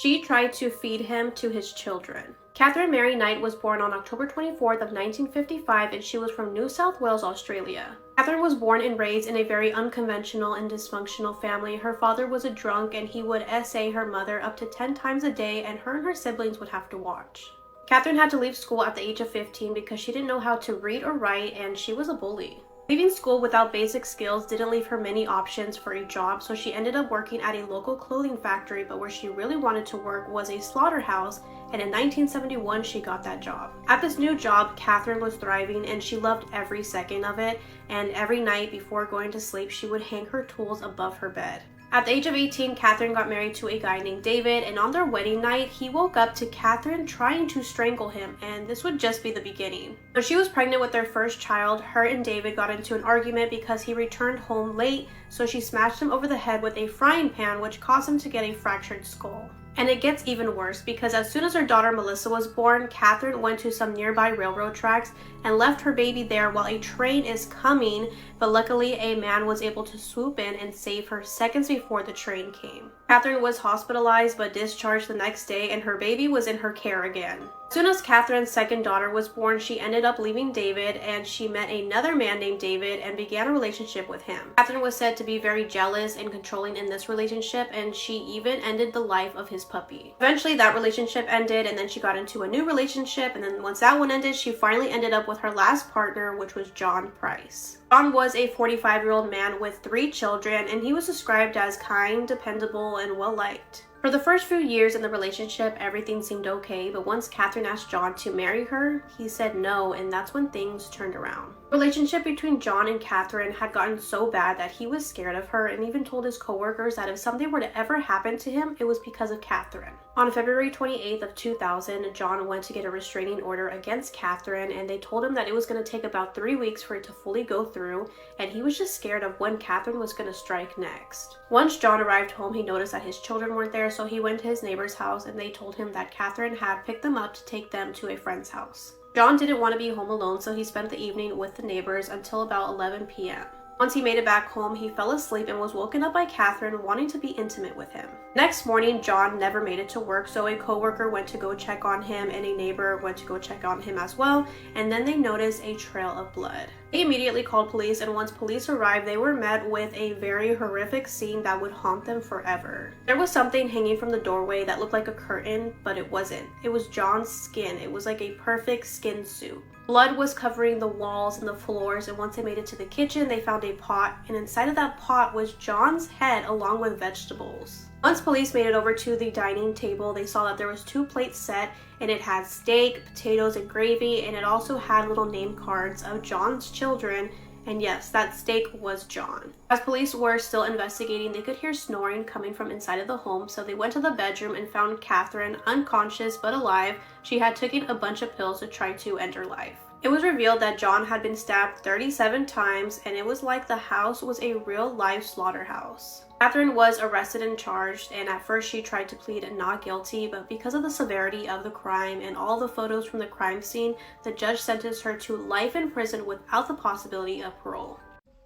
She tried to feed him to his children. Catherine Mary Knight was born on October 24th of 1955, and she was from New South Wales, Australia. Catherine was born and raised in a very unconventional and dysfunctional family. Her father was a drunk, and he would SA her mother up to 10 times a day, and her and her siblings would have to watch. Catherine had to leave school at the age of 15 because she didn't know how to read or write, and she was a bully. Leaving school without basic skills didn't leave her many options for a job, so she ended up working at a local clothing factory, but where she really wanted to work was a slaughterhouse, and in 1971 she got that job. At this new job, Catherine was thriving and she loved every second of it, and every night before going to sleep she would hang her tools above her bed. At the age of 18, Catherine got married to a guy named David, and on their wedding night, he woke up to Catherine trying to strangle him, and this would just be the beginning. When she was pregnant with their first child, her and David got into an argument because he returned home late, so she smashed him over the head with a frying pan, which caused him to get a fractured skull. And it gets even worse because as soon as her daughter Melissa was born, Catherine went to some nearby railroad tracks and left her baby there while a train is coming, but luckily a man was able to swoop in and save her seconds before the train came. Catherine was hospitalized but discharged the next day, and her baby was in her care again. As soon as Catherine's second daughter was born, she ended up leaving David, and she met another man named David and began a relationship with him. Catherine was said to be very jealous and controlling in this relationship, and she even ended the life of his puppy. Eventually that relationship ended, and then she got into a new relationship, and then once that one ended, she finally ended up with her last partner, which was John Price. John was a 45-year-old man with 3 children, and he was described as kind, dependable, and well-liked. For the first few years in the relationship, everything seemed okay, but once Catherine asked John to marry her, he said no, and that's when things turned around. The relationship between John and Catherine had gotten so bad that he was scared of her and even told his coworkers that if something were to ever happen to him, it was because of Catherine. On February 28th of 2000, John went to get a restraining order against Catherine, and they told him that it was going to take about 3 weeks for it to fully go through, and he was just scared of when Catherine was going to strike next. Once John arrived home, he noticed that his children weren't there, so he went to his neighbor's house, and they told him that Catherine had picked them up to take them to a friend's house. John didn't want to be home alone, so he spent the evening with the neighbors until about 11 p.m. Once he made it back home, he fell asleep and was woken up by Catherine wanting to be intimate with him. Next morning, John never made it to work, so a coworker went to go check on him and a neighbor went to go check on him as well, and then they noticed a trail of blood. They immediately called police, and once police arrived, they were met with a very horrific scene that would haunt them forever. There was something hanging from the doorway that looked like a curtain, but it wasn't. It was John's skin. It was like a perfect skin suit. Blood was covering the walls and the floors, and once they made it to the kitchen, they found a pot, and inside of that pot was John's head along with vegetables. Once police made it over to the dining table, they saw that there was 2 plates set, and it had steak, potatoes, and gravy, and it also had little name cards of John's children, and yes, that steak was John. As police were still investigating, they could hear snoring coming from inside of the home, so they went to the bedroom and found Catherine unconscious but alive. She had taken a bunch of pills to try to end her life. It was revealed that John had been stabbed 37 times, and it was like the house was a real-life slaughterhouse. Catherine was arrested and charged, and at first she tried to plead not guilty, but because of the severity of the crime and all the photos from the crime scene, the judge sentenced her to life in prison without the possibility of parole.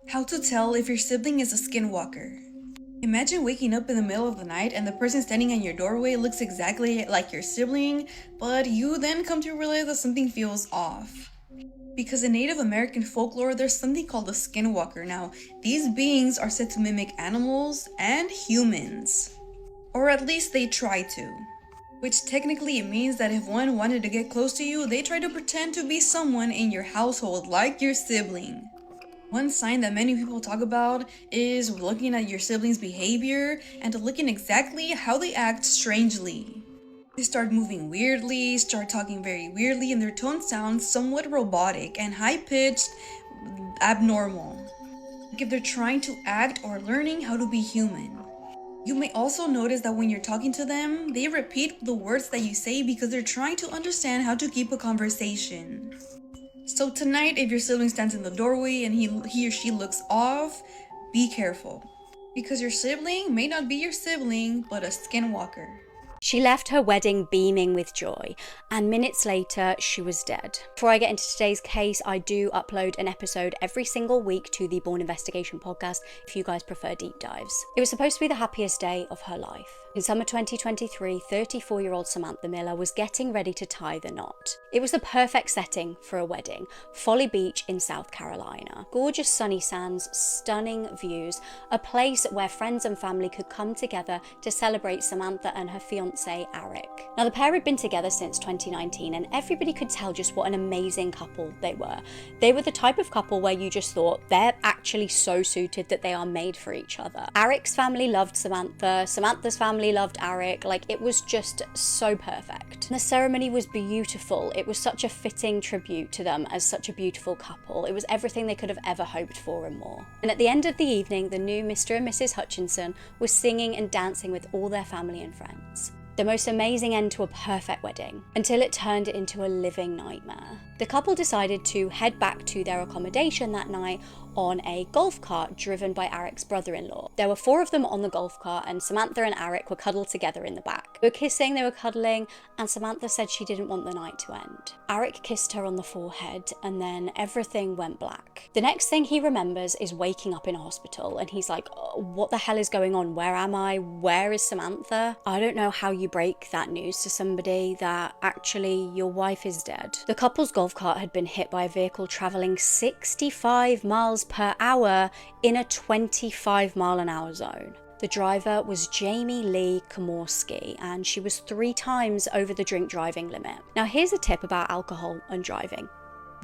How to tell if your sibling is a skinwalker. Imagine waking up in the middle of the night and the person standing in your doorway looks exactly like your sibling, but you then come to realize that something feels off. Because in Native American folklore, there's something called a skinwalker. Now, these beings are said to mimic animals and humans. Or at least they try to. Which technically it means that if one wanted to get close to you, they try to pretend to be someone in your household, like your sibling. One sign that many people talk about is looking at your sibling's behavior and looking exactly how they act strangely. They start moving weirdly, start talking very weirdly, and their tone sounds somewhat robotic and high-pitched, abnormal. Like if they're trying to act or learning how to be human. You may also notice that when you're talking to them, they repeat the words that you say because they're trying to understand how to keep a conversation. So tonight, if your sibling stands in the doorway and he or she looks off, be careful. Because your sibling may not be your sibling, but a skinwalker. She left her wedding beaming with joy, and minutes later, she was dead. Before I get into today's case, I do upload an episode every single week to the Born Investigation podcast if you guys prefer deep dives. It was supposed to be the happiest day of her life. In summer 2023, 34-year-old Samantha Miller was getting ready to tie the knot. It was the perfect setting for a wedding. Folly Beach in South Carolina. Gorgeous sunny sands, stunning views, a place where friends and family could come together to celebrate Samantha and her fiancé, Eric. Now, the pair had been together since 2019, and everybody could tell just what an amazing couple they were. They were the type of couple where you just thought they're actually so suited that they are made for each other. Eric's family loved Samantha, Samantha's family loved Eric. Like, it was just so perfect. The ceremony was beautiful. It was such a fitting tribute to them as such a beautiful couple. It was everything they could have ever hoped for and more. And at the end of the evening, the new Mr. and Mrs. Hutchinson was singing and dancing with all their family and friends. The most amazing end to a perfect wedding, until it turned into a living nightmare. The couple decided to head back to their accommodation that night on a golf cart driven by Eric's brother-in-law. There were 4 of them on the golf cart, and Samantha and Eric were cuddled together in the back. They were kissing, they were cuddling, and Samantha said she didn't want the night to end. Eric kissed her on the forehead, and then everything went black. The next thing he remembers is waking up in a hospital, and he's like, oh, what the hell is going on? Where am I? Where is Samantha? I don't know how you break that news to somebody that actually your wife is dead. The couple's golf cart had been hit by a vehicle traveling 65 miles per hour in a 25-mile-an-hour zone. The driver was Jamie Lee Komorski, and she was 3 times over the drink driving limit. Now, here's a tip about alcohol and driving.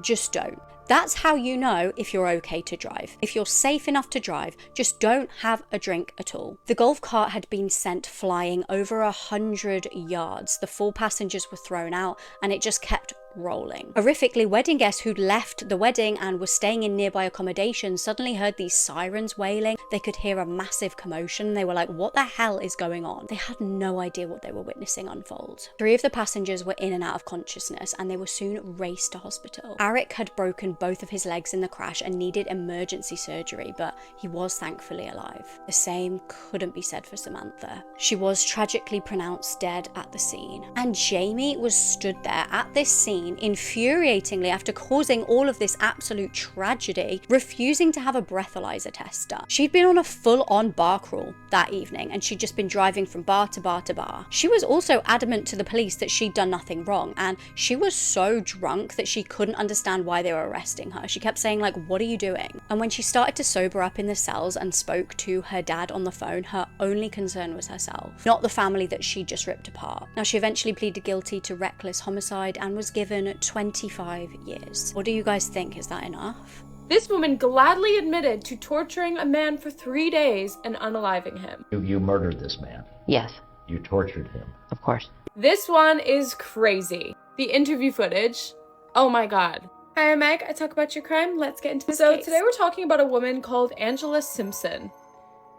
Just don't. That's how you know if you're okay to drive. If you're safe enough to drive, just don't have a drink at all. The golf cart had been sent flying over 100 yards. The 4 passengers were thrown out, and it just kept rolling. Horrifically, wedding guests who'd left the wedding and were staying in nearby accommodations suddenly heard these sirens wailing. They could hear a massive commotion. They were like, what the hell is going on? They had no idea what they were witnessing unfold. 3 of the passengers were in and out of consciousness, and they were soon raced to hospital. Eric had broken both of his legs in the crash and needed emergency surgery, but he was thankfully alive. The same couldn't be said for Samantha. She was tragically pronounced dead at the scene, and Jamie was stood there at this scene infuriatingly after causing all of this absolute tragedy, refusing to have a breathalyzer test done. She'd been on a full-on bar crawl that evening, and she'd just been driving from bar to bar to bar. She was also adamant to the police that she'd done nothing wrong, and she was so drunk that she couldn't understand why they were arresting her. She kept saying, like, what are you doing? And when she started to sober up in the cells and spoke to her dad on the phone, her only concern was herself, not the family that she just ripped apart. Now, she eventually pleaded guilty to reckless homicide and was given 25 years. What do you guys think? Is that enough? This woman gladly admitted to torturing a man for 3 days and unaliving him. You murdered this man. Yes, You tortured him. of course. This one is crazy. The interview footage. Oh my god. Hi, I'm Meg. I talk about your crime. Let's get into this case. Today we're talking about a woman called Angela Simpson.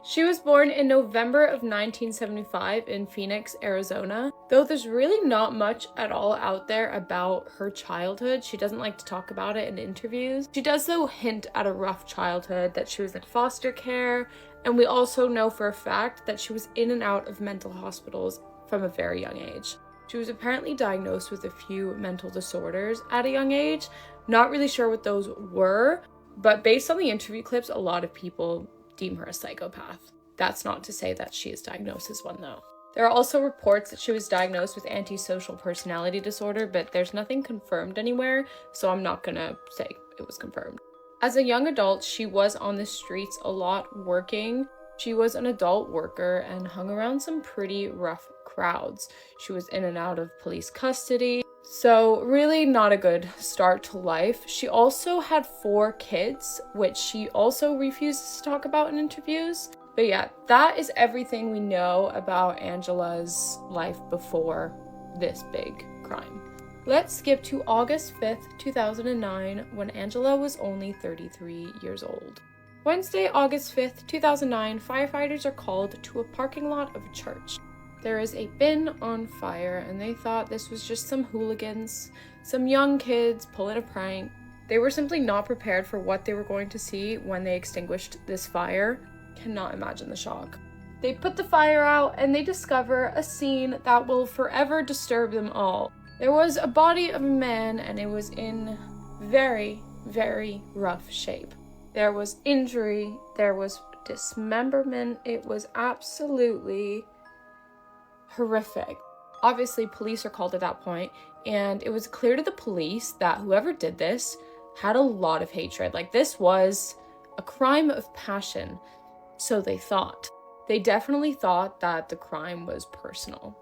She was born in November of 1975 in Phoenix, Arizona. Though there's really not much at all out there about her childhood. She doesn't like to talk about it in interviews. She does, though, hint at a rough childhood, that she was in foster care, and we also know for a fact that she was in and out of mental hospitals from a very young age. She was apparently diagnosed with a few mental disorders at a young age. Not really sure what those were, but based on the interview clips, a lot of people deem her a psychopath. That's not to say that she is diagnosed as one, though. There are also reports that she was diagnosed with antisocial personality disorder, but there's nothing confirmed anywhere, so I'm not gonna say it was confirmed. As a young adult, she was on the streets a lot working. She was an adult worker and hung around some pretty rough crowds. She was in and out of police custody. So really not a good start to life. She also had 4 kids, which she also refuses to talk about in interviews. But yeah, that is everything we know about Angela's life before this big crime. Let's skip to August 5th, 2009, when Angela was only 33 years old. Wednesday, August 5th, 2009, firefighters are called to a parking lot of a church. There is a bin on fire, and they thought this was just some hooligans, some young kids pulling a prank. They were simply not prepared for what they were going to see when they extinguished this fire. Cannot imagine the shock. They put the fire out and they discover a scene that will forever disturb them all. There was a body of a man and it was in very, very rough shape. There was injury, there was dismemberment. It was absolutely horrific. Obviously, police are called at that point, and it was clear to the police that whoever did this had a lot of hatred. Like, this was a crime of passion, so they thought. They definitely thought that the crime was personal.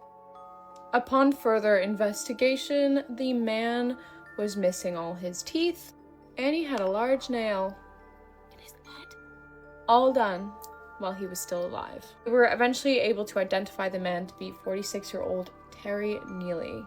Upon further investigation, the man was missing all his teeth, and he had a large nail in his head. All done while he was still alive. We were eventually able to identify the man to be 46-year-old Terry Neely.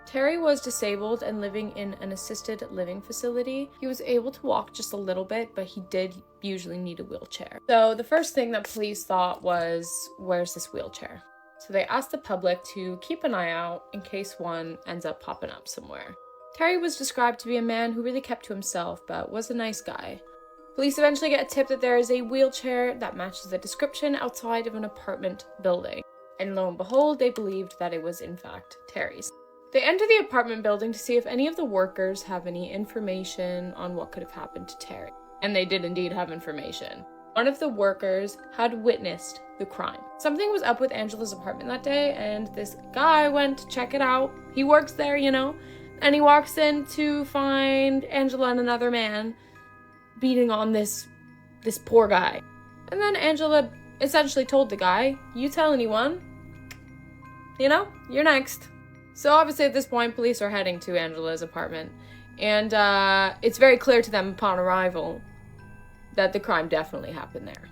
Terry was disabled and living in an assisted living facility. He was able to walk just a little bit, but he did usually need a wheelchair. So the first thing that police thought was, where's this wheelchair? So they asked the public to keep an eye out in case one ends up popping up somewhere. Terry was described to be a man who really kept to himself, but was a nice guy. Police eventually get a tip that there is a wheelchair that matches the description outside of an apartment building. And lo and behold, they believed that it was in fact Terry's. They enter the apartment building to see if any of the workers have any information on what could have happened to Terry. And they did indeed have information. One of the workers had witnessed the crime. Something was up with Angela's apartment that day, and this guy went to check it out. He works there, you know, and he walks in to find Angela and another man beating on this poor guy. And then Angela essentially told the guy, you tell anyone, you know, you're next. So obviously at this point, police are heading to Angela's apartment, and it's very clear to them upon arrival that the crime definitely happened there.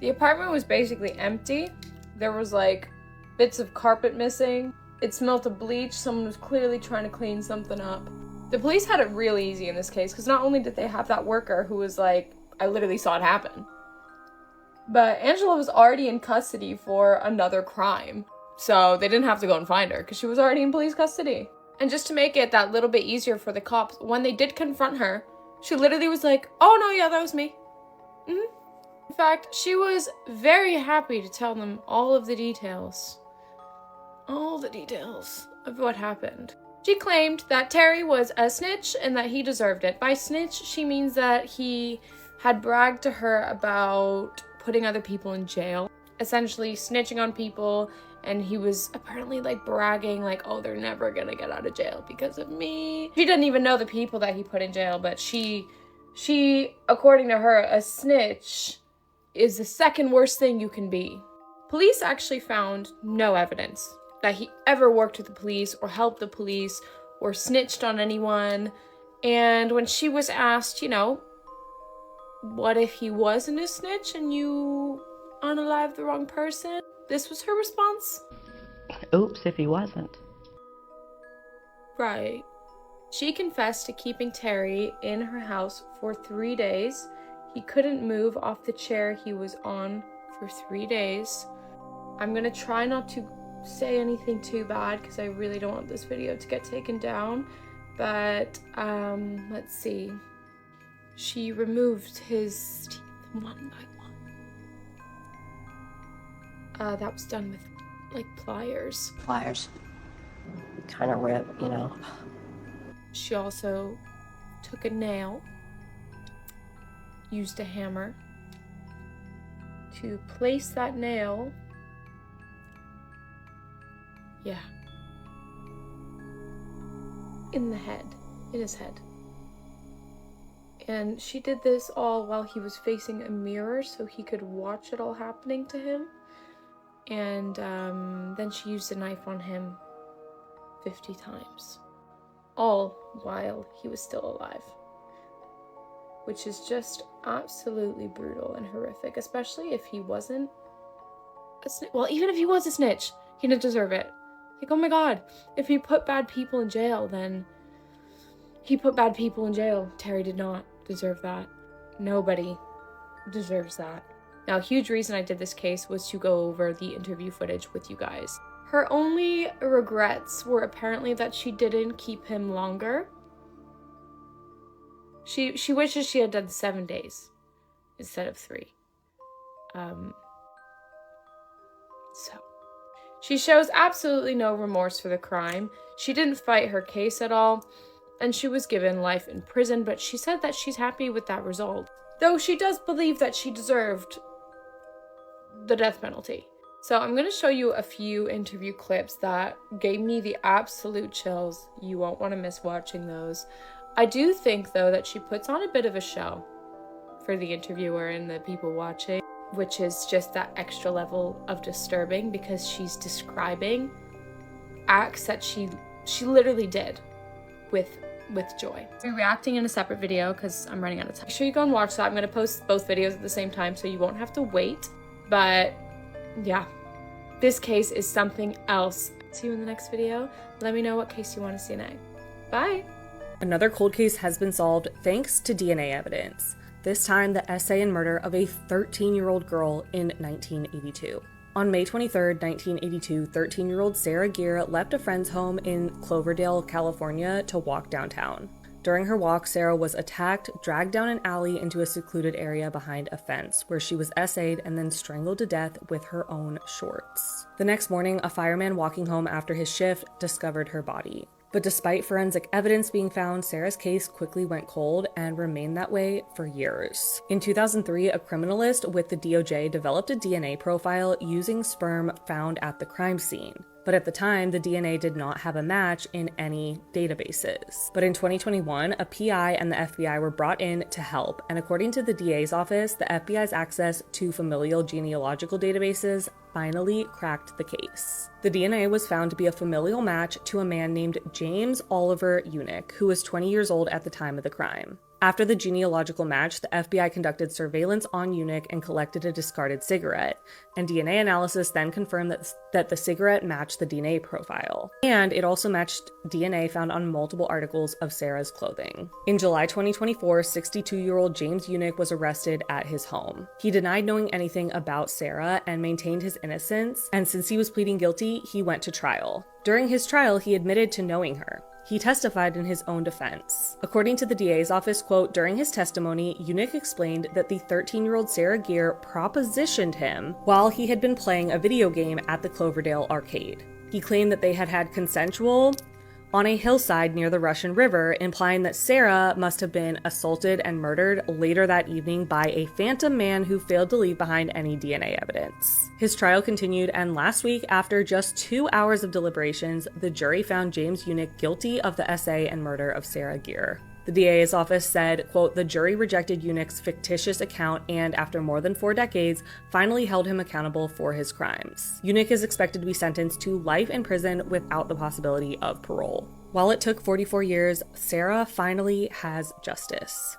The apartment was basically empty. There was like bits of carpet missing. It smelled of bleach. Someone was clearly trying to clean something up. The police had it real easy in this case, because not only did they have that worker who was like, I literally saw it happen, but Angela was already in custody for another crime. So they didn't have to go and find her, because she was already in police custody. And just to make it that little bit easier for the cops, when they did confront her, she literally was like, oh no, yeah, that was me. In fact, she was very happy to tell them all of the details. All the details of what happened. She claimed that Terry was a snitch and that he deserved it. By snitch, she means that he had bragged to her about putting other people in jail, essentially snitching on people, and he was apparently like bragging like, oh, they're never gonna get out of jail because of me. She didn't even know the people that he put in jail, but she, according to her, a snitch is the second worst thing you can be. Police actually found no evidence that he ever worked with the police or helped the police or snitched on anyone. And when she was asked, you know, what if he wasn't a snitch and you unalived the wrong person? This was her response. Oops, if he wasn't. Right. She confessed to keeping Terry in her house for 3 days. He couldn't move off the chair he was on for 3 days. I'm gonna try not to say anything too bad because I really don't want this video to get taken down. But, let's see. She removed his teeth one by one. That was done with, like, pliers. Pliers. Kind of rip, you know. She also took a nail, used a hammer to place that nail, in the head, in his head. And she did this all while he was facing a mirror so he could watch it all happening to him. And then she used a knife on him 50 times. All while he was still alive. Which is just absolutely brutal and horrific, especially if he wasn't a snitch. Well, even if he was a snitch, he didn't deserve it. Like, oh my god, if he put bad people in jail, then he put bad people in jail. Terry did not deserve that. Nobody deserves that. Now, a huge reason I did this case was to go over the interview footage with you guys. Her only regrets were apparently that she didn't keep him longer. She wishes she had done 7 days instead of 3. So, she shows absolutely no remorse for the crime. She didn't fight her case at all, and she was given life in prison, but she said that she's happy with that result, though she does believe that she deserved the death penalty. So I'm going to show you a few interview clips that gave me the absolute chills. You won't want to miss watching those. I do think, though, that she puts on a bit of a show for the interviewer and the people watching, which is just that extra level of disturbing because she's describing acts that she literally did with joy. We're reacting in a separate video because I'm running out of time. Make sure you go and watch that. I'm going to post both videos at the same time so you won't have to wait. But yeah, this case is something else. See you in the next video. Let me know what case you want to see next. Bye! Another cold case has been solved thanks to DNA evidence. This time, the essay and murder of a 13-year-old girl in 1982. On May 23, 1982, 13-year-old Sarah Gear left a friend's home in Cloverdale, California to walk downtown. During her walk, Sarah was attacked, dragged down an alley into a secluded area behind a fence, where she was essayed and then strangled to death with her own shorts. The next morning, a fireman walking home after his shift discovered her body. But despite forensic evidence being found, Sarah's case quickly went cold and remained that way for years. In 2003, a criminalist with the DOJ developed a DNA profile using sperm found at the crime scene. But at the time, the DNA did not have a match in any databases. But in 2021, a PI and the FBI were brought in to help, and according to the DA's office, the FBI's access to familial genealogical databases finally cracked the case. The DNA was found to be a familial match to a man named James Oliver Eunuch, who was 20 years old at the time of the crime. After the genealogical match, the FBI conducted surveillance on Eunuch and collected a discarded cigarette, and DNA analysis then confirmed that the cigarette matched the DNA profile. And it also matched DNA found on multiple articles of Sarah's clothing. In July 2024, 62-year-old James Eunuch was arrested at his home. He denied knowing anything about Sarah and maintained his innocence, and since he was pleading guilty, he went to trial. During his trial, he admitted to knowing her. He testified in his own defense. According to the DA's office, quote, during his testimony, Eunuch explained that the 13-year-old Sarah Gear propositioned him while he had been playing a video game at the Cloverdale arcade. He claimed that they had had consensual on a hillside near the Russian River, implying that Sarah must have been assaulted and murdered later that evening by a phantom man who failed to leave behind any DNA evidence. His trial continued, and last week, after just 2 hours of deliberations, the jury found James Eunuch guilty of the essay and murder of Sarah Gear. The DA's office said, quote, the jury rejected Eunuch's fictitious account and, after more than 4 decades, finally held him accountable for his crimes. Eunuch is expected to be sentenced to life in prison without the possibility of parole. While it took 44 years, Sarah finally has justice.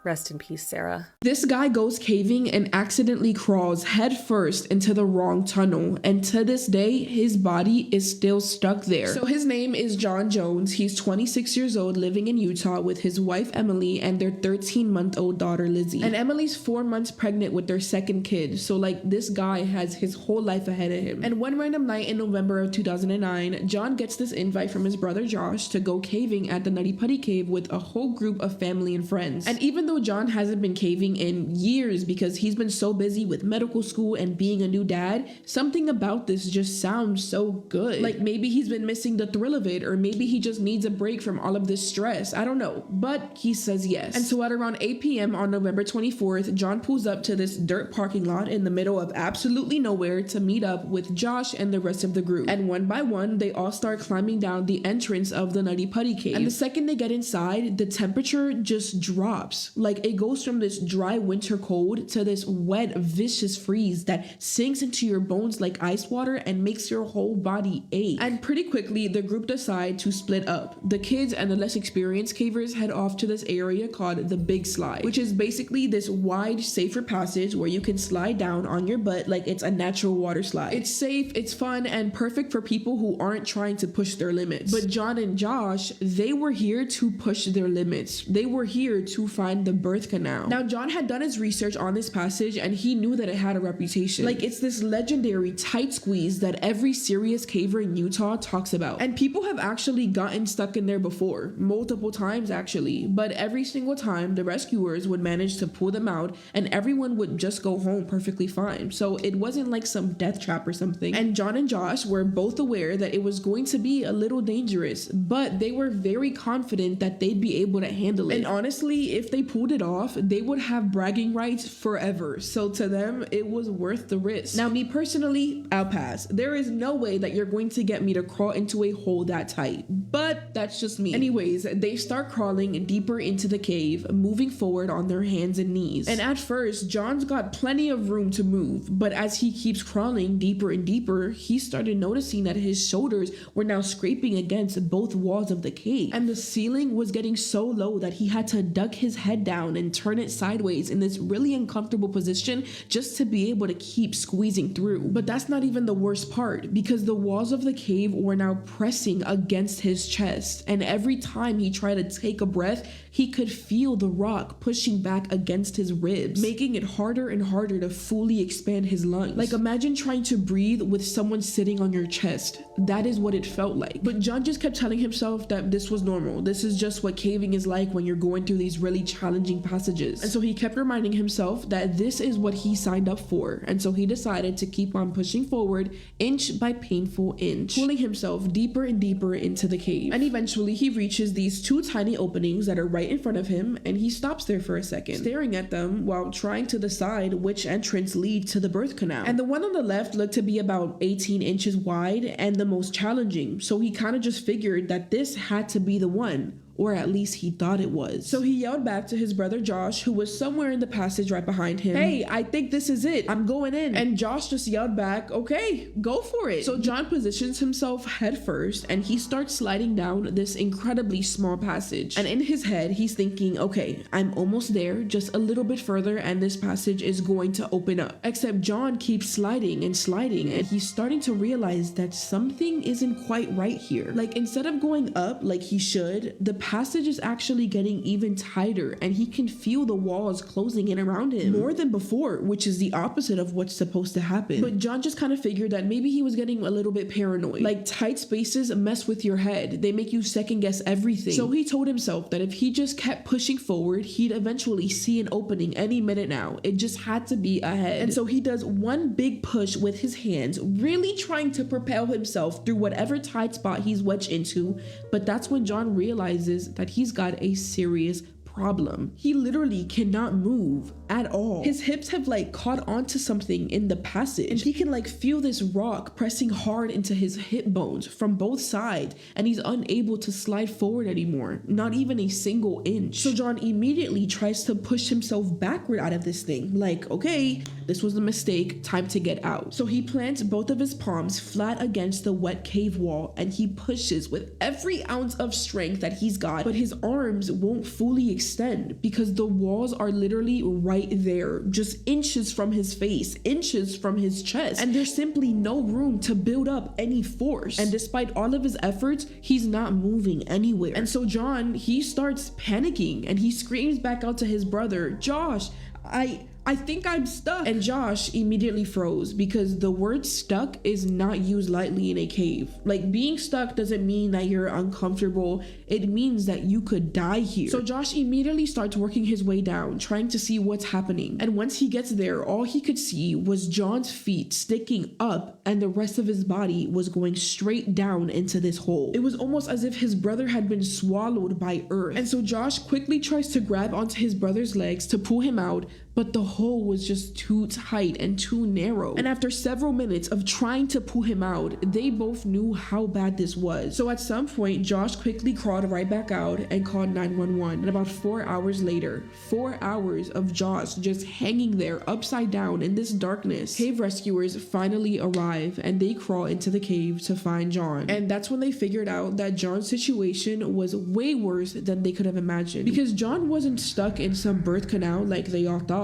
Rest in peace, Sarah. This guy goes caving and accidentally crawls headfirst into the wrong tunnel, and to this day, his body is still stuck there. So his name is John Jones. He's 26 years old, living in Utah with his wife Emily and their 13-month-old daughter Lizzie. And Emily's 4 months pregnant with their second kid, so like this guy has his whole life ahead of him. And one random night in November of 2009, John gets this invite from his brother Josh to go caving at the Nutty Putty Cave with a whole group of family and friends. And even though John hasn't been caving in years because he's been so busy with medical school and being a new dad, something about this just sounds so good. Like maybe he's been missing the thrill of it, or maybe he just needs a break from all of this stress. I don't know, but he says yes. And so at around 8 p.m. on November 24th, John pulls up to this dirt parking lot in the middle of absolutely nowhere to meet up with Josh and the rest of the group. And one by one, they all start climbing down the entrance of the Nutty Putty Cave. And the second they get inside, the temperature just drops. Like it goes from this dry winter cold to this wet, vicious freeze that sinks into your bones like ice water and makes your whole body ache. And pretty quickly, the group decide to split up. The kids and the less experienced cavers head off to this area called the Big Slide, which is basically this wide, safer passage where you can slide down on your butt like it's a natural water slide. It's safe, it's fun, and perfect for people who aren't trying to push their limits. But John and Josh, they were here to push their limits. They were here to find the birth canal. Now, John had done his research on this passage and he knew that it had a reputation. Like, it's this legendary tight squeeze that every serious caver in Utah talks about. And people have actually gotten stuck in there before, multiple times actually, but every single time the rescuers would manage to pull them out and everyone would just go home perfectly fine. So it wasn't like some death trap or something. And John and Josh were both aware that it was going to be a little dangerous, but they were very confident that they'd be able to handle it. And honestly, if they pulled it off, they would have bragging rights forever. So to them, it was worth the risk. Now, me personally, I'll pass. There is no way that you're going to get me to crawl into a hole that tight, but that's just me. Anyways, they start crawling deeper into the cave, moving forward on their hands and knees. And at first, John's got plenty of room to move, but as he keeps crawling deeper and deeper, he started noticing that his shoulders were now scraping against both walls of the cave, and the ceiling was getting so low that he had to duck his head down and turn it sideways in this really uncomfortable position just to be able to keep squeezing through. But that's not even the worst part, because the walls of the cave were now pressing against his chest, and every time he tried to take a breath, he could feel the rock pushing back against his ribs, making it harder and harder to fully expand his lungs. Like, imagine trying to breathe with someone sitting on your chest. That is what it felt like. But John just kept telling himself that this was normal. This is just what caving is like when you're going through these really challenging passages. And so he kept reminding himself that this is what he signed up for. And so he decided to keep on pushing forward, inch by painful inch, pulling himself deeper and deeper into the cave. And eventually he reaches these two tiny openings that are right in front of him, and he stops there for a second, staring at them while trying to decide which entrance leads to the birth canal. And the one on the left looked to be about 18 inches wide and the most challenging, so he kind of just figured that this had to be the one. Or at least he thought it was. So he yelled back to his brother Josh, who was somewhere in the passage right behind him, "Hey, I think this is it. I'm going in." And Josh just yelled back, "Okay, go for it." So John positions himself head first and he starts sliding down this incredibly small passage. And in his head, he's thinking, okay, I'm almost there, just a little bit further and this passage is going to open up. Except John keeps sliding and sliding, and he's starting to realize that something isn't quite right here. Like, instead of going up like he should, the passage is actually getting even tighter, and he can feel the walls closing in around him more than before, which is the opposite of what's supposed to happen. But John just kind of figured that maybe he was getting a little bit paranoid. Like, tight spaces mess with your head. They make you second guess everything. So he told himself that if he just kept pushing forward, he'd eventually see an opening any minute now. It just had to be ahead. And so he does one big push with his hands, really trying to propel himself through whatever tight spot he's wedged into. But that's when John realizes that he's got a serious problem. He literally cannot move at all. His hips have like caught onto something in the passage, and he can like feel this rock pressing hard into his hip bones from both sides, and he's unable to slide forward anymore, not even a single inch. So John immediately tries to push himself backward out of this thing, like, okay, this was a mistake, time to get out. So he plants both of his palms flat against the wet cave wall, and he pushes with every ounce of strength that he's got, but his arms won't fully extend because the walls are literally right there, just inches from his face, inches from his chest, and there's simply no room to build up any force. And despite all of his efforts, he's not moving anywhere. And so John, he starts panicking, and he screams back out to his brother, "Josh, I think I'm stuck." And Josh immediately froze, because the word stuck is not used lightly in a cave. Like, being stuck doesn't mean that you're uncomfortable, it means that you could die here. So Josh immediately starts working his way down, trying to see what's happening. And once he gets there, all he could see was John's feet sticking up, and the rest of his body was going straight down into this hole. It was almost as if his brother had been swallowed by earth. And so Josh quickly tries to grab onto his brother's legs to pull him out, but the hole was just too tight and too narrow. And after several minutes of trying to pull him out, they both knew how bad this was. So at some point, Josh quickly crawled right back out and called 911. And about 4 hours later, 4 hours of Josh just hanging there upside down in this darkness, cave rescuers finally arrive, and they crawl into the cave to find John. And that's when they figured out that John's situation was way worse than they could have imagined, because John wasn't stuck in some birth canal like they all thought.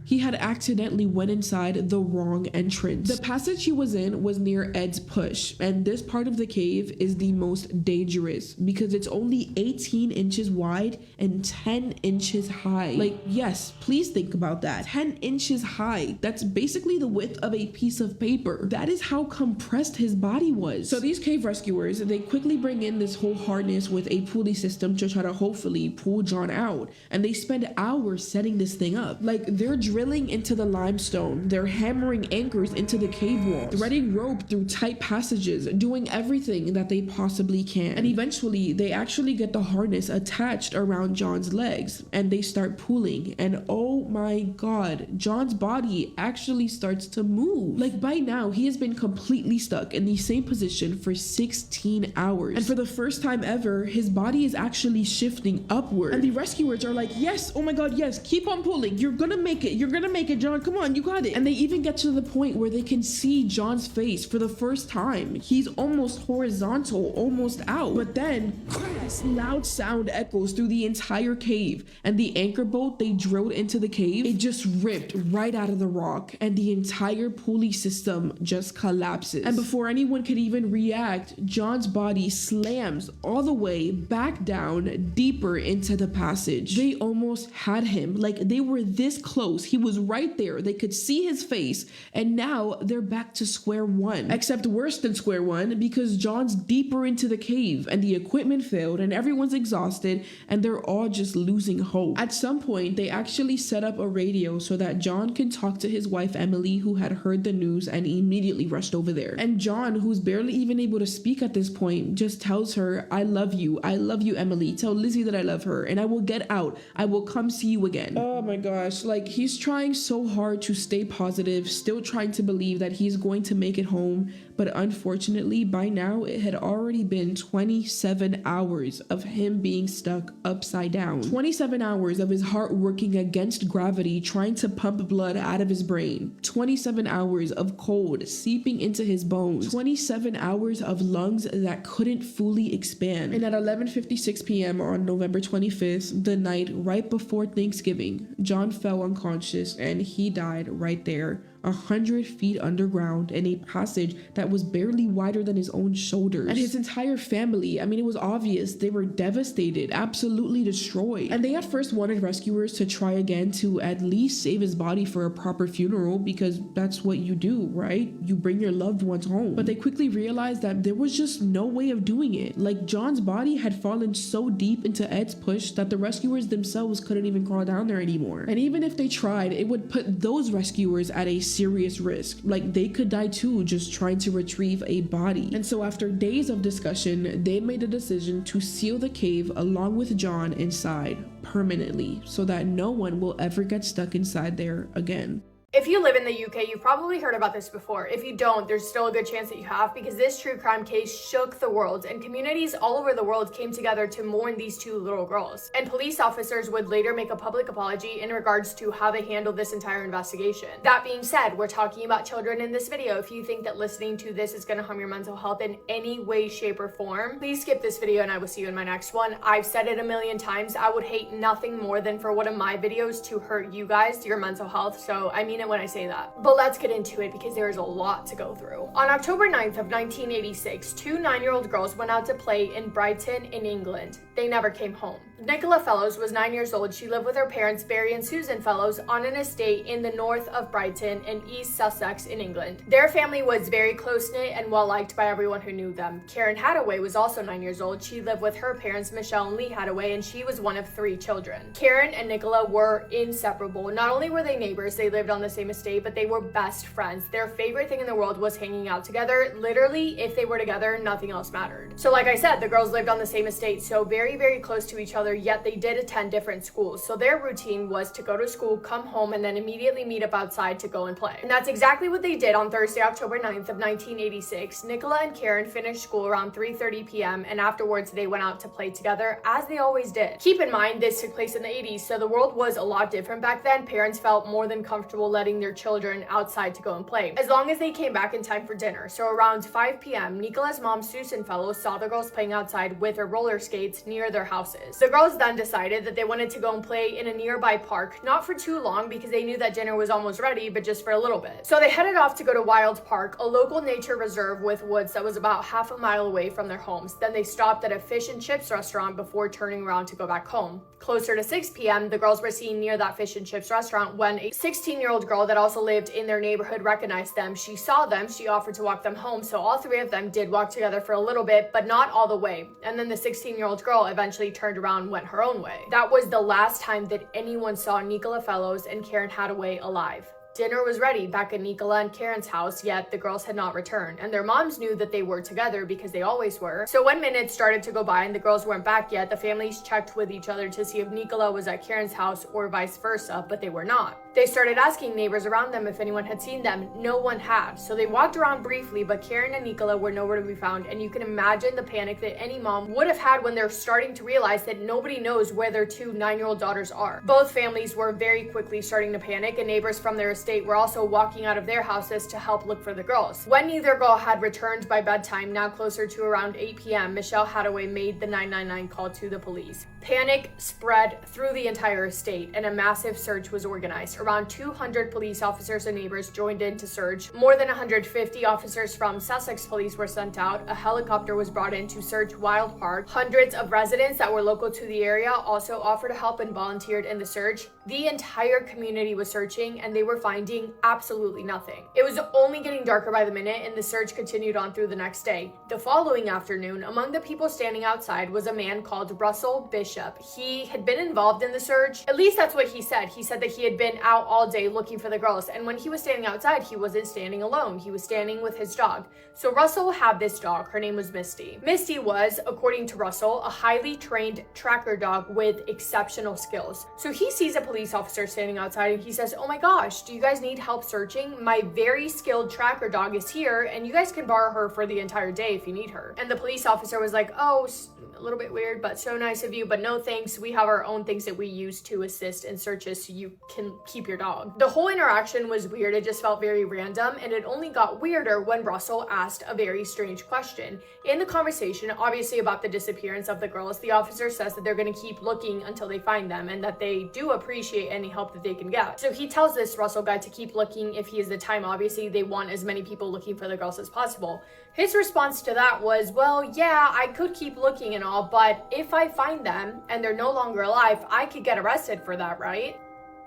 he had accidentally went inside the wrong entrance. The passage he was in was near Ed's Push, and this part of the cave is the most dangerous because it's only 18 inches wide and 10 inches high. Like, yes, please think about that. 10 inches high. That's basically the width of a piece of paper. That is how compressed his body was. So these cave rescuers, they quickly bring in this whole harness with a pulley system to try to hopefully pull John out. And they spend hours setting this thing up. Like, they're drilling into the limestone. They're hammering anchors into the cave walls, threading rope through tight passages, doing everything that they possibly can. And eventually, they actually get the harness attached around John's legs, and they start pulling. And oh my god, John's body actually starts to move. Like, by now, he has been completely stuck in the same position for 16 hours. And for the first time ever, his body is actually shifting upward. And the rescuers are like, yes, oh my god, yes, keep on pulling. You're gonna make it. You're gonna make it, John. Come on, you got it. And they even get to the point where they can see John's face for the first time. He's almost horizontal, almost out. But then, this loud sound echoes through the entire cave, and the anchor bolt they drilled into the cave, it just ripped right out of the rock, and the entire pulley system just collapses. And before anyone could even react, John's body slams all the way back down deeper into the passage. They almost had him. Like, they were this close. He was right there. They could see his face, and now they're back to square one. Except worse than square one, because John's deeper into the cave, and the equipment failed, and everyone's exhausted, and they're all just losing hope. At some point, they actually set up a radio so that John can talk to his wife Emily, who had heard the news and immediately rushed over there. And John, who's barely even able to speak at this point, just tells her, I love you, Emily. Tell Lizzie that I love her, and I will get out. I will come see you again. Oh my gosh, like, he's trying so hard to stay positive, still trying to believe that he's going to make it home, but unfortunately, by now, it had already been 27 hours of him being stuck upside down. 27 hours of his heart working against gravity, trying to pump blood out of his brain. 27 hours of cold seeping into his bones. 27 hours of lungs that couldn't fully expand. And at 11:56 p.m. on November 25th, the night right before Thanksgiving, John fell unconscious and he died right there, 100 feet underground in a passage that was barely wider than his own shoulders. And his entire family, I mean, it was obvious they were devastated, absolutely destroyed. And they at first wanted rescuers to try again to at least save his body for a proper funeral, because that's what you do, right? You bring your loved ones home. But they quickly realized that there was just no way of doing it. Like, John's body had fallen so deep into Ed's Push that the rescuers themselves couldn't even crawl down there anymore. And even if they tried, it would put those rescuers at a serious risk. Like, they could die too, just trying to retrieve a body. And so after days of discussion, they made a decision to seal the cave along with John inside permanently, so that no one will ever get stuck inside there again. If you live in the UK, you've probably heard about this before. If you don't, there's still a good chance that you have, because this true crime case shook the world, and communities all over the world came together to mourn these two little girls. And police officers would later make a public apology in regards to how they handled this entire investigation. That being said, we're talking about children in this video. If you think that listening to this is going to harm your mental health in any way, shape, or form, please skip this video and I will see you in my next one. I've said it a million times. I would hate nothing more than for one of my videos to hurt you guys, your mental health. So I mean it when I say that. But let's get into it, because there is a lot to go through. On October 9th of 1986, two 9-year-old girls went out to play in Brighton in England. They never came home. Nicola Fellows was 9 years old. She lived with her parents, Barry and Susan Fellows, on an estate in the north of Brighton in East Sussex in England. Their family was very close-knit and well-liked by everyone who knew them. Karen Hadaway was also 9 years old. She lived with her parents, Michelle and Lee Hadaway, and she was one of 3 children. Karen and Nicola were inseparable. Not only were they neighbors, they lived on the same estate, but they were best friends. Their favorite thing in the world was hanging out together. Literally, if they were together, nothing else mattered. So like I said, the girls lived on the same estate, so very, very close to each other, yet they did attend different schools. So their routine was to go to school, come home, and then immediately meet up outside to go and play. And that's exactly what they did on Thursday, October 9th of 1986. Nicola and Karen finished school around 3:30 p.m. and afterwards they went out to play together, as they always did. Keep in mind, this took place in the 80s, so the world was a lot different back then. Parents felt more than comfortable letting their children outside to go and play, as long as they came back in time for dinner. So around 5 p.m., Nicola's mom, Susan Fellows, saw the girls playing outside with their roller skates near their houses. The girls then decided that they wanted to go and play in a nearby park, not for too long because they knew that dinner was almost ready, but just for a little bit. So they headed off to go to Wild Park, a local nature reserve with woods that was about half a mile away from their homes. Then they stopped at a fish and chips restaurant before turning around to go back home. Closer to 6 p.m., the girls were seen near that fish and chips restaurant when a 16-year-old girl that also lived in their neighborhood recognized them. She saw them, she offered to walk them home, so all three of them did walk together for a little bit, but not all the way. And then the 16-year-old girl eventually turned around and went her own way. That was the last time that anyone saw Nicola Fellows and Karen Hadaway alive. Dinner was ready back at Nicola and Karen's house, yet the girls had not returned, and their moms knew that they were together because they always were. So when minutes started to go by and the girls weren't back yet, the families checked with each other to see if Nicola was at Karen's house or vice versa, but they were not. They started asking neighbors around them if anyone had seen them. No one had. So they walked around briefly, but Karen and Nicola were nowhere to be found, and you can imagine the panic that any mom would have had when they're starting to realize that nobody knows where their two 9-year-old daughters are. Both families were very quickly starting to panic, and neighbors from their estate were also walking out of their houses to help look for the girls. When neither girl had returned by bedtime, now closer to around 8 p.m., Michelle Hadaway made the 999 call to the police. Panic spread through the entire estate, and a massive search was organized. Around 200 police officers and neighbors joined in to search. More than 150 officers from Sussex Police were sent out. A helicopter was brought in to search Wild Park. Hundreds of residents that were local to the area also offered to help and volunteered in the search. The entire community was searching, and they were finding absolutely nothing. It was only getting darker by the minute, and the search continued on through the next day. The following afternoon, among the people standing outside was a man called Russell Bishop. He had been involved in the search. At least that's what he said. He said that he had been out all day looking for the girls, and when he was standing outside, he wasn't standing alone. He was standing with his dog. So Russell had this dog. Her name was Misty. Misty was, according to Russell, a highly trained tracker dog with exceptional skills. So he sees a police officer standing outside, and he says, "Oh my gosh, do you guys need help searching? My very skilled tracker dog is here, and you guys can borrow her for the entire day if you need her." And the police officer was like, "Oh, a little bit weird, but so nice of you, but no thanks. We have our own things that we use to assist in searches, so you can keep your dog." The whole interaction was weird. It just felt very random, and it only got weirder when Russell asked a very strange question. In the conversation, obviously about the disappearance of the girls, the officer says that they're going to keep looking until they find them, and that they do appreciate any help that they can get. So he tells this Russell guy to keep looking if he has the time. Obviously, they want as many people looking for the girls as possible. His response to that was, "Well, yeah, I could keep looking and all, but if I find them and they're no longer alive, I could get arrested for that, right?"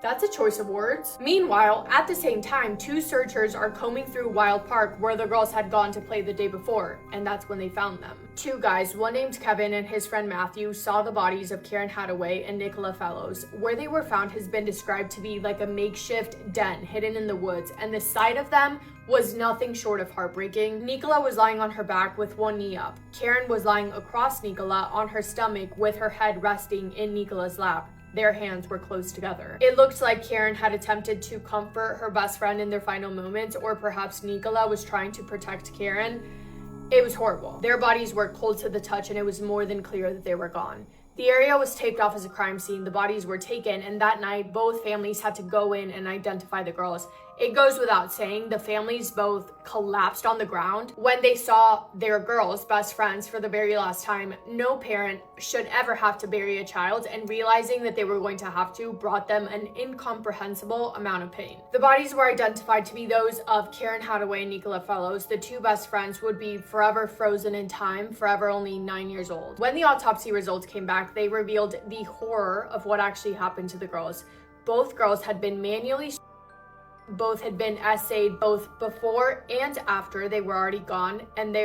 That's a choice of words. Meanwhile, at the same time, two searchers are combing through Wild Park where the girls had gone to play the day before, and that's when they found them. Two guys, one named Kevin and his friend Matthew, saw the bodies of Karen Hadaway and Nicola Fellows. Where they were found has been described to be like a makeshift den hidden in the woods, and the sight of them was nothing short of heartbreaking. Nicola was lying on her back with one knee up. Karen was lying across Nicola on her stomach with her head resting in Nicola's lap. Their hands were close together. It looked like Karen had attempted to comfort her best friend in their final moments, or perhaps Nicola was trying to protect Karen. It was horrible. Their bodies were cold to the touch, and it was more than clear that they were gone. The area was taped off as a crime scene. The bodies were taken, and that night, both families had to go in and identify the girls. It goes without saying, the families both collapsed on the ground when they saw their girls, best friends, for the very last time. No parent should ever have to bury a child, and realizing that they were going to have to brought them an incomprehensible amount of pain. The bodies were identified to be those of Karen Hadaway and Nicola Fellows. The two best friends would be forever frozen in time, forever only 9 years old. When the autopsy results came back, they revealed the horror of what actually happened to the girls. Both girls had been manually both had been essayed both before and after they were already gone, and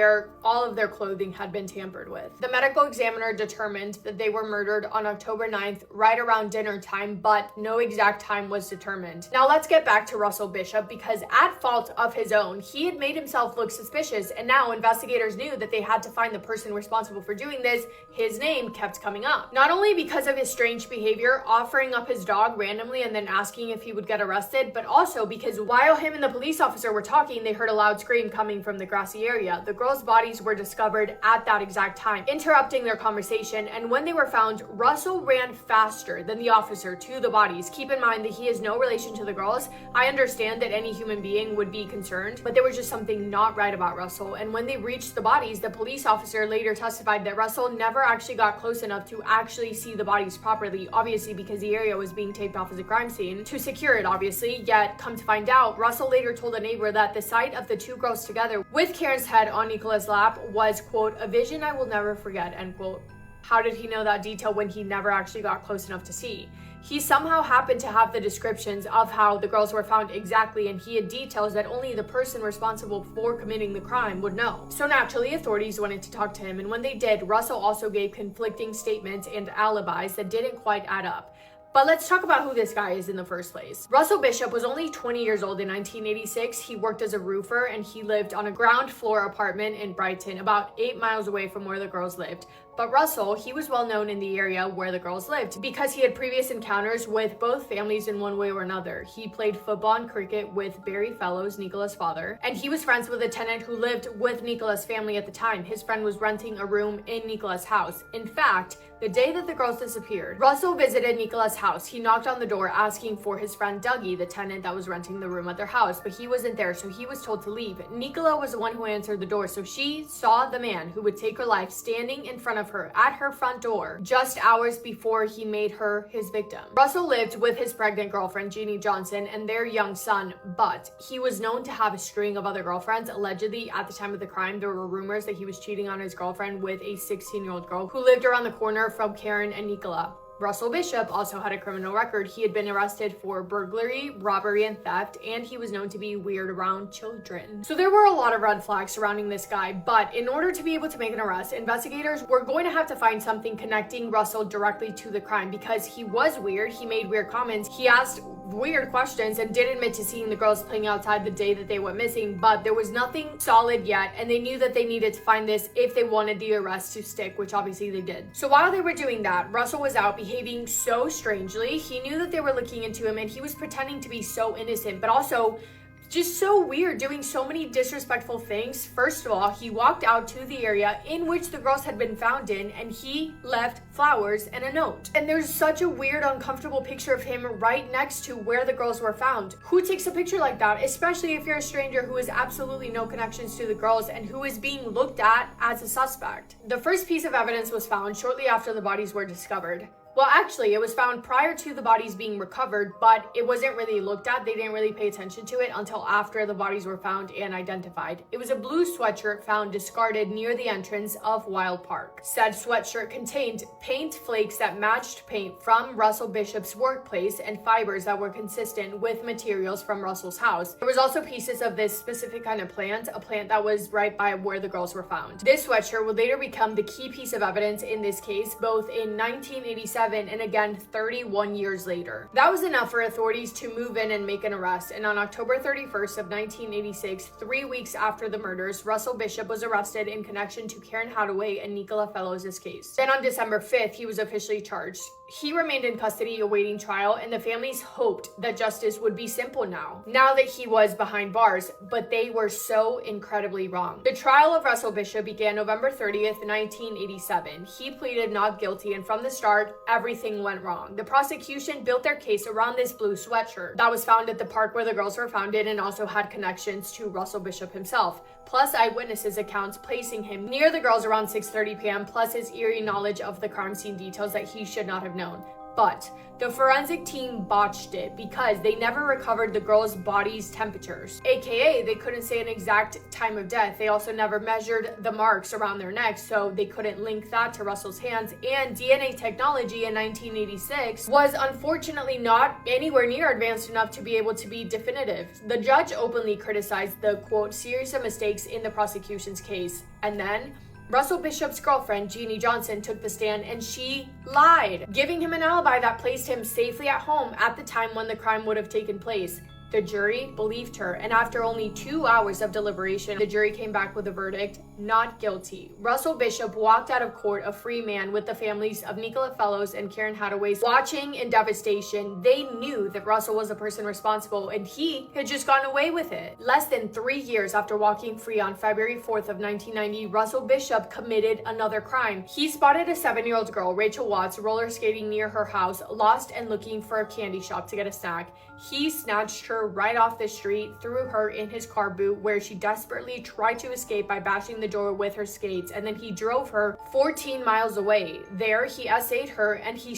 all of their clothing had been tampered with. The medical examiner determined that they were murdered on October 9th, right around dinner time, but no exact time was determined. Now let's get back to Russell Bishop, because at fault of his own, he had made himself look suspicious, and now investigators knew that they had to find the person responsible for doing this. His name kept coming up. Not only because of his strange behavior, offering up his dog randomly and then asking if he would get arrested, but also because while him and the police officer were talking, they heard a loud scream coming from the grassy area. The girls' bodies were discovered at that exact time, interrupting their conversation, and when they were found, Russell ran faster than the officer to the bodies. Keep in mind that he is no relation to the girls. I understand that any human being would be concerned, but there was just something not right about Russell, and when they reached the bodies, the police officer later testified that Russell never actually got close enough to actually see the bodies properly, obviously because the area was being taped off as a crime scene to secure it, obviously. Yet, come to find out, Russell later told a neighbor that the sight of the two girls together with Karen's head on Nicola's lap was, quote, a vision I will never forget, end quote. How did he know that detail when he never actually got close enough to see? He somehow happened to have the descriptions of how the girls were found exactly, and he had details that only the person responsible for committing the crime would know. So naturally, authorities wanted to talk to him, and when they did, Russell also gave conflicting statements and alibis that didn't quite add up. But let's talk about who this guy is in the first place. Russell Bishop was only 20 years old in 1986. He worked as a roofer and he lived on a ground floor apartment in Brighton, about 8 miles away from where the girls lived. But Russell, he was well known in the area where the girls lived because he had previous encounters with both families in one way or another. He played football and cricket with Barry Fellows, Nicola's father, and he was friends with a tenant who lived with Nicola's family at the time. His friend was renting a room in Nicola's house. In fact, the day that the girls disappeared, Russell visited Nicola's house. He knocked on the door asking for his friend Dougie, the tenant that was renting the room at their house, but he wasn't there, so he was told to leave. Nicola was the one who answered the door, so she saw the man who would take her life standing in front of her at her front door just hours before he made her his victim. Russell lived with his pregnant girlfriend, Jeannie Johnson, and their young son, but he was known to have a string of other girlfriends. Allegedly, at the time of the crime, there were rumors that he was cheating on his girlfriend with a 16-year-old girl who lived around the corner from Karen and Nicola. Russell Bishop also had a criminal record. He had been arrested for burglary, robbery, and theft, and he was known to be weird around children. So there were a lot of red flags surrounding this guy, but in order to be able to make an arrest, investigators were going to have to find something connecting Russell directly to the crime because he was weird, he made weird comments, he asked weird questions, and did admit to seeing the girls playing outside the day that they went missing, but there was nothing solid yet, and they knew that they needed to find this if they wanted the arrest to stick, which obviously they did. So while they were doing that, Russell was out behaving so strangely. He knew that they were looking into him, and he was pretending to be so innocent, but also just so weird, doing so many disrespectful things. First of all, he walked out to the area in which the girls had been found in, and he left flowers and a note. And there's such a weird, uncomfortable picture of him right next to where the girls were found. Who takes a picture like that, especially if you're a stranger who has absolutely no connections to the girls and who is being looked at as a suspect? The first piece of evidence was found shortly after the bodies were discovered. Well, actually, it was found prior to the bodies being recovered, but it wasn't really looked at. They didn't really pay attention to it until after the bodies were found and identified. It was a blue sweatshirt found discarded near the entrance of Wild Park. Said sweatshirt contained paint flakes that matched paint from Russell Bishop's workplace and fibers that were consistent with materials from Russell's house. There was also pieces of this specific kind of plant, a plant that was right by where the girls were found. This sweatshirt would later become the key piece of evidence in this case, both in 1987 and again 31 years later. That was enough for authorities to move in and make an arrest, and on October 31st of 1986, 3 weeks after the murders, Russell Bishop was arrested in connection to Karen Hadaway and Nicola Fellows' case. Then on December 5th, he was officially charged. He remained in custody awaiting trial, and the families hoped that justice would be simple now that he was behind bars, but they were so incredibly wrong. The trial of Russell Bishop began November 30th, 1987. He pleaded not guilty, and from the start, everything went wrong. The prosecution built their case around this blue sweatshirt that was found at the park where the girls were found in and also had connections to Russell Bishop himself, plus eyewitnesses' accounts placing him near the girls around 6:30 p.m., plus his eerie knowledge of the crime scene details that he should not have known. But the forensic team botched it because they never recovered the girls' bodies' temperatures, aka they couldn't say an exact time of death. They also never measured the marks around their necks, so they couldn't link that to Russell's hands, and DNA technology in 1986 was unfortunately not anywhere near advanced enough to be able to be definitive. The judge openly criticized the, quote, series of mistakes in the prosecution's case, and then Russell Bishop's girlfriend, Jeannie Johnson, took the stand and she lied, giving him an alibi that placed him safely at home at the time when the crime would have taken place. The jury believed her, and after only 2 hours of deliberation, the jury came back with a verdict, not guilty. Russell Bishop walked out of court a free man, with the families of Nicola Fellows and Karen Hadaway watching in devastation. They knew that Russell was the person responsible, and he had just gotten away with it. Less than 3 years after walking free on February 4th of 1990, Russell Bishop committed another crime. He spotted a 7-year-old girl, Rachel Watts, roller skating near her house, lost and looking for a candy shop to get a snack. He snatched her right off the street, threw her in his car boot, where she desperately tried to escape by bashing the door with her skates, and then he drove her 14 miles away. There, he essayed her and he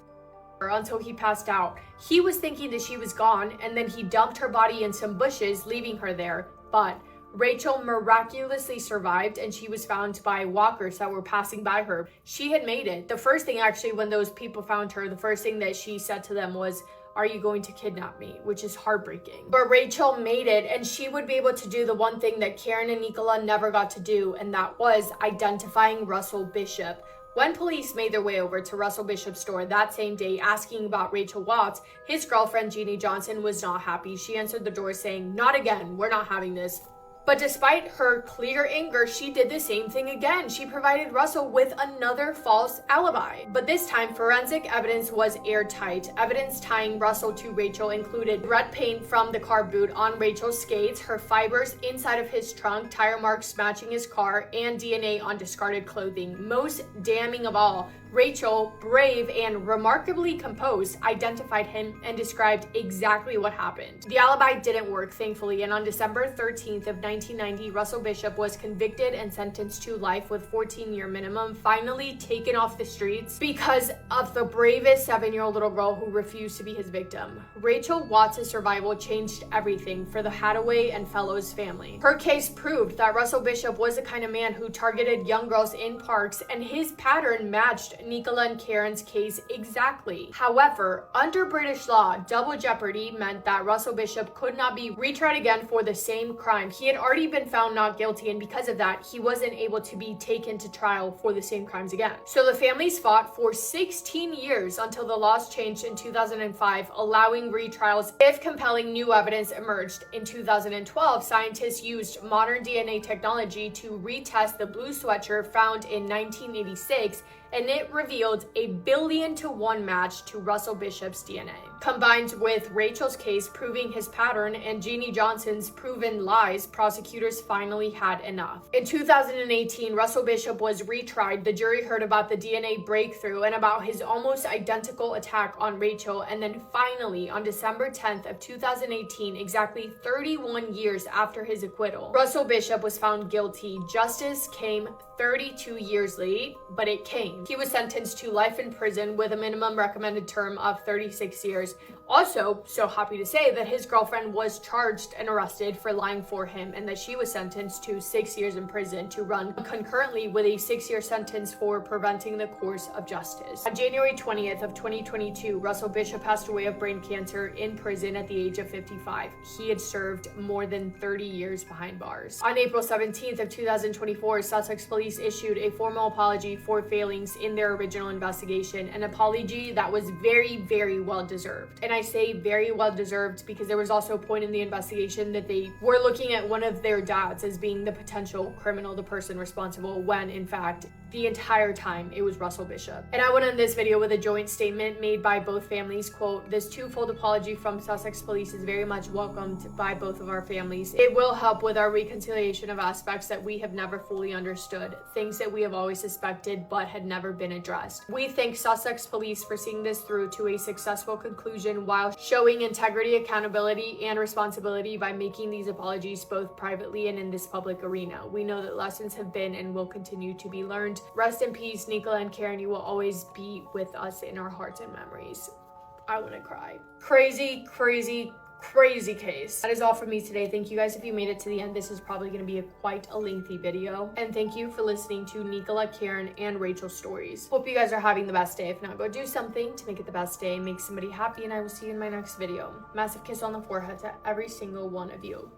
her until he passed out. He was thinking that she was gone, and then he dumped her body in some bushes, leaving her there. But Rachel miraculously survived, and she was found by walkers that were passing by her. She had made it. The first thing, actually, when those people found her, the first thing that she said to them was, "Are you going to kidnap me?" Which is heartbreaking. But Rachel made it, and she would be able to do the one thing that Karen and Nicola never got to do, and that was identifying Russell Bishop. When police made their way over to Russell Bishop's store that same day asking about Rachel Watts, his girlfriend Jeannie Johnson was not happy. She answered the door saying, "Not again, we're not having this." But despite her clear anger, she did the same thing again. She provided Russell with another false alibi. But this time, forensic evidence was airtight. Evidence tying Russell to Rachel included red paint from the car boot on Rachel's skates, her fibers inside of his trunk, tire marks matching his car, and DNA on discarded clothing. Most damning of all, Rachel, brave and remarkably composed, identified him and described exactly what happened. The alibi didn't work, thankfully, and on December 13th of 1990, Russell Bishop was convicted and sentenced to life with 14-year minimum, finally taken off the streets because of the bravest 7-year-old little girl who refused to be his victim. Rachel Watts' survival changed everything for the Hadaway and Fellows family. Her case proved that Russell Bishop was the kind of man who targeted young girls in parks, and his pattern matched Nicola and Karen's case exactly. However, under British law, double jeopardy meant that Russell Bishop could not be retried again for the same crime. He had already been found not guilty, and because of that, he wasn't able to be taken to trial for the same crimes again. So the families fought for 16 years until the laws changed in 2005, allowing retrials if compelling new evidence emerged. In 2012, scientists used modern DNA technology to retest the blue sweatshirt found in 1986, and it revealed a 1,000,000,000-to-1 match to Russell Bishop's DNA. Combined with Rachel's case proving his pattern and Jeannie Johnson's proven lies, prosecutors finally had enough. In 2018, Russell Bishop was retried. The jury heard about the DNA breakthrough and about his almost identical attack on Rachel, and then finally, on December 10th of 2018, exactly 31 years after his acquittal, Russell Bishop was found guilty. Justice came 32 years late, but it came. He was sentenced to life in prison with a minimum recommended term of 36 years. Also, so happy to say that his girlfriend was charged and arrested for lying for him, and that she was sentenced to 6 years in prison to run concurrently with a 6-year sentence for preventing the course of justice. On January 20th of 2022, Russell Bishop passed away of brain cancer in prison at the age of 55. He had served more than 30 years behind bars. On April 17th of 2024, Sussex police issued a formal apology for failings in their original investigation, an apology that was very, very well deserved. And I say very well deserved because there was also a point in the investigation that they were looking at one of their dads as being the potential criminal, the person responsible, when in fact the entire time it was Russell Bishop. And I went on this video with a joint statement made by both families. Quote, "This twofold apology from Sussex police is very much welcomed by both of our families. It will help with our reconciliation of aspects that we have never fully understood, things that we have always suspected but had never been addressed. We thank Sussex police for seeing this through to a successful conclusion while showing integrity, accountability, and responsibility by making these apologies both privately and in this public arena. We know that lessons have been and will continue to be learned. Rest in peace, Nicola and Karen. You will always be with us in our hearts and memories." I want to cry. Crazy, crazy, crazy case. That is all from me today. Thank you guys if you made it to the end. This is probably going to be quite a lengthy video. And thank you for listening to Nicola, Karen, and Rachel's stories. Hope you guys are having the best day. If not, go do something to make it the best day. Make somebody happy, and I will see you in my next video. Massive kiss on the forehead to every single one of you.